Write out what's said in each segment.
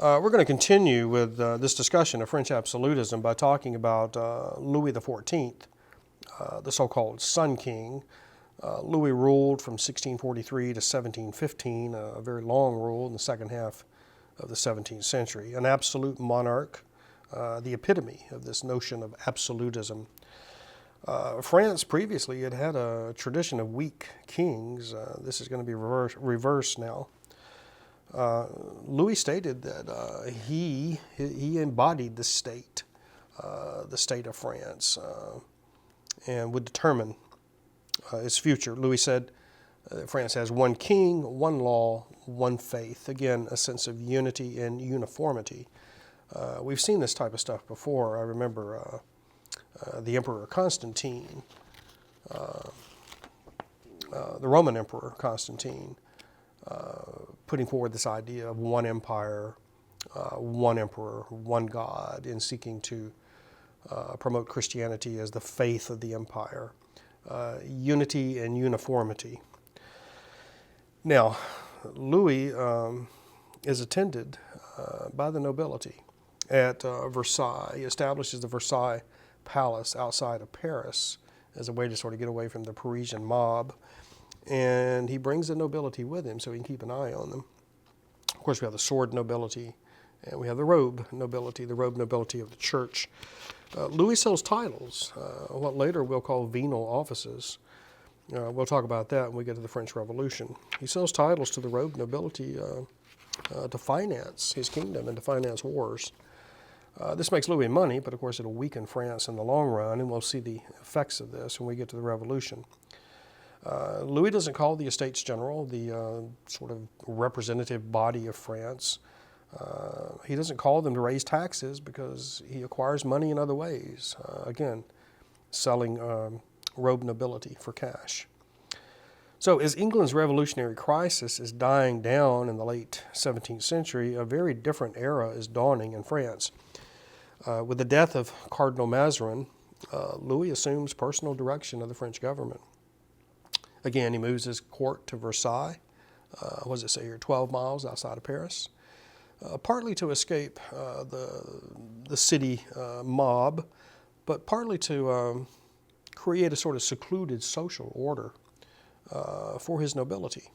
We're going to continue with this discussion of French absolutism by talking about Louis XIV, the so-called Sun King. Louis ruled from 1643 to 1715, a very long rule in the second half of the 17th century. An absolute monarch, the epitome of this notion of absolutism. France previously had had a tradition of weak kings. This is going to be reversed now. Louis stated that he embodied the state of France, and would determine its future. Louis said France has one king, one law, one faith. Again, a sense of unity and uniformity. We've seen this type of stuff before. I remember the Emperor Constantine, the Roman Emperor Constantine, putting forward this idea of one empire, one emperor, one God, in seeking to promote Christianity as the faith of the empire. Unity and uniformity. Now, Louis is attended by the nobility at Versailles. He establishes the Versailles Palace outside of Paris as a way to sort of get away from the Parisian mob. And he brings the nobility with him so he can keep an eye on them. Of course, we have the sword nobility, and we have the robe nobility of the church. Louis sells titles, what later we'll call venal offices. We'll talk about that when we get to the French Revolution. He sells titles to the robe nobility to finance his kingdom and to finance wars. This makes Louis money, but of course it'll weaken France in the long run, and we'll see the effects of this when we get to the Revolution. Louis doesn't call the Estates General the sort of representative body of France. He doesn't call them to raise taxes because he acquires money in other ways. Again, selling robe nobility for cash. So as England's revolutionary crisis is dying down in the late 17th century, a very different era is dawning in France. With the death of Cardinal Mazarin, Louis assumes personal direction of the French government. Again, he moves his court to Versailles, 12 miles outside of Paris, partly to escape the city mob, but partly to create a sort of secluded social order for his nobility.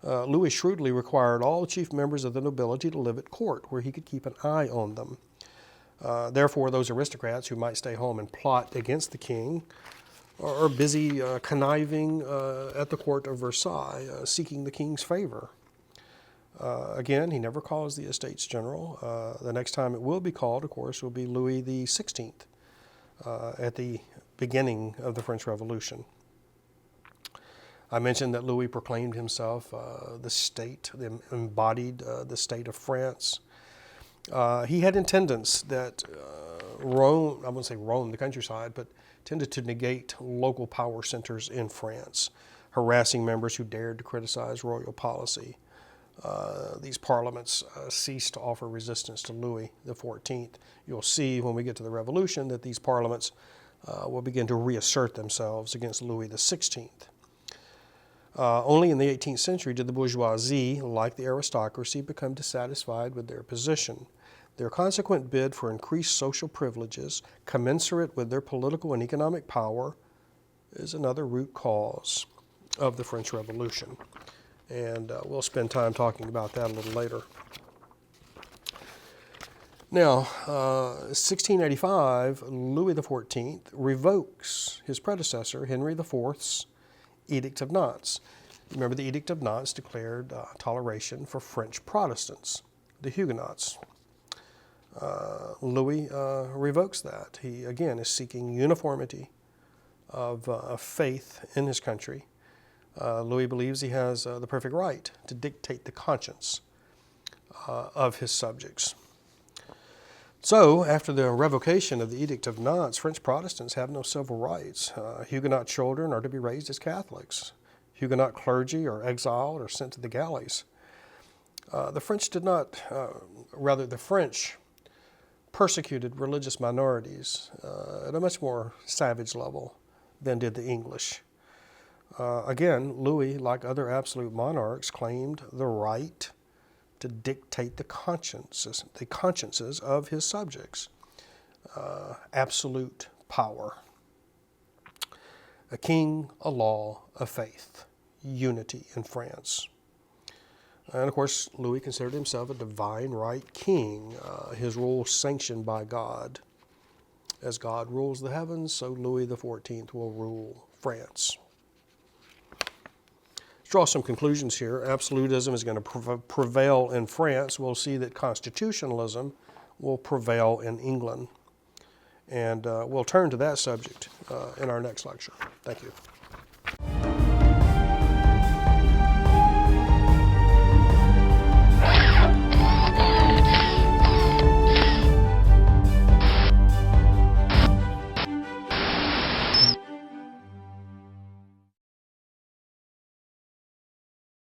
Louis shrewdly required all chief members of the nobility to live at court, where he could keep an eye on them. Therefore, those aristocrats who might stay home and plot against the king are busy conniving at the court of Versailles, seeking the king's favor. Again, he never calls the Estates General. The next time it will be called, of course, will be Louis XVI at the beginning of the French Revolution. I mentioned that Louis proclaimed himself the state, embodied the state of France. He had intendants that Rome, I wouldn't say Rome, the countryside, but tended to negate local power centers in France, harassing members who dared to criticize royal policy. These parliaments ceased to offer resistance to Louis XIV. You'll see when we get to the Revolution that these parliaments will begin to reassert themselves against Louis XVI. Only in the 18th century did the bourgeoisie, like the aristocracy, become dissatisfied with their position. Their consequent bid for increased social privileges, commensurate with their political and economic power, is another root cause of the French Revolution. And we'll spend time talking about that a little later. Now, 1685, Louis XIV revokes his predecessor, Henry IV's Edict of Nantes. Remember, the Edict of Nantes declared toleration for French Protestants, the Huguenots. Louis revokes that. He, again, is seeking uniformity of faith in his country. Louis believes he has the perfect right to dictate the conscience of his subjects. So, after the revocation of the Edict of Nantes, French Protestants have no civil rights. Huguenot children are to be raised as Catholics. Huguenot clergy are exiled or sent to the galleys. The French persecuted religious minorities at a much more savage level than did the English. Again, Louis, like other absolute monarchs, claimed the right to dictate the consciences of his subjects. Absolute power. A king, a law, a faith. Unity in France. And of course, Louis considered himself a divine right king, his rule sanctioned by God. As God rules the heavens, so Louis XIV will rule France. Let's draw some conclusions here. Absolutism is going to prevail in France. We'll see that constitutionalism will prevail in England. And we'll turn to that subject in our next lecture. Thank you.